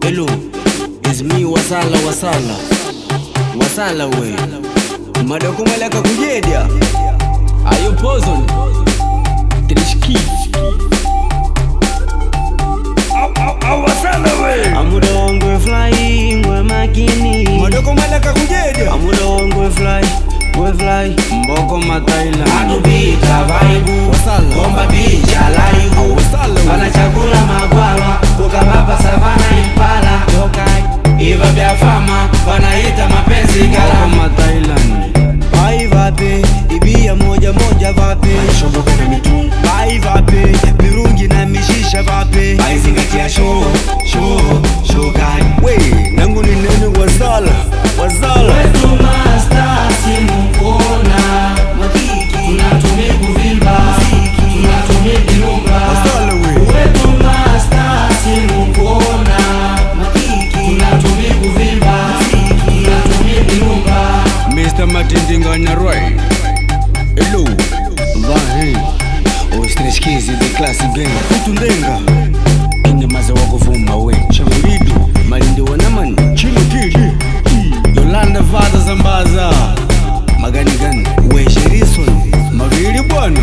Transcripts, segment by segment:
Hello, it's me Wasala we. Madakumalaka kujedia. Are you poison? Trishki. Wasala we. Amudongo fly, we makini. Madakumalaka kujedia. Amudongo fly, we fly. Mboko mataila. Adubita vaibu. Wasala. Bomba bija laibu. Wasala we. Wana chakula magwala. Ukababa savana impala. Iva vya fama. Wanaita mapenzi kala. Mboko matailan. Bai vape, ibia moja vape. Shoboka na mitu. Bai vape, mirungi na mishisha vape. Bai zingatia show gani. We, nangu ni nene Wasala. Wetu master simu kona Makiki tunatumia kuvilba Tunatumia kilumba Wasala we. Wetu master simu kona Makiki tunatumia kuvilba Tunatumia kilumba Mr. Matindinga na Roy. Hello. Vahe, Ostreshkizi the classic gang. Kutundenga. Inge maza wakuvuma we. Shangurido. Malinde wanaman. Chilo kili. Yolanda Vada Zambaza. Maganigani. We Sherison. Mavili bwana.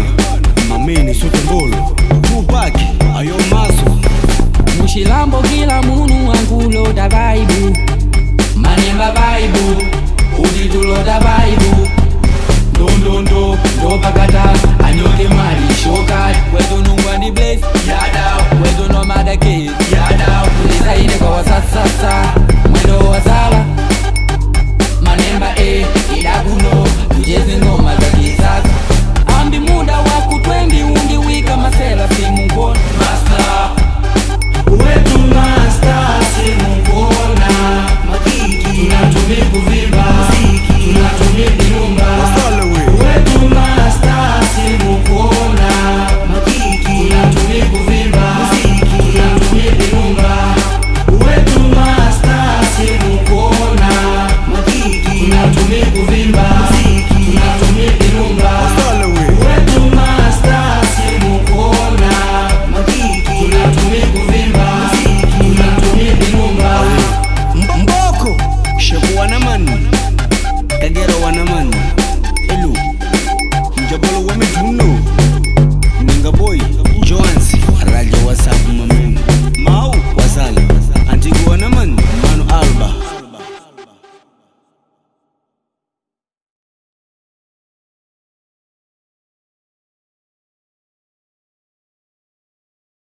Mameni Sutembolo. Tupaki. Ayo maso. Mushilambo kila munu angulo da vaibu. Manemba vaibu Uditulo da vaibu Dondo bakata Anyoke mali shokai Wedo nungwa ni blaze. Yada Wedo no mada case.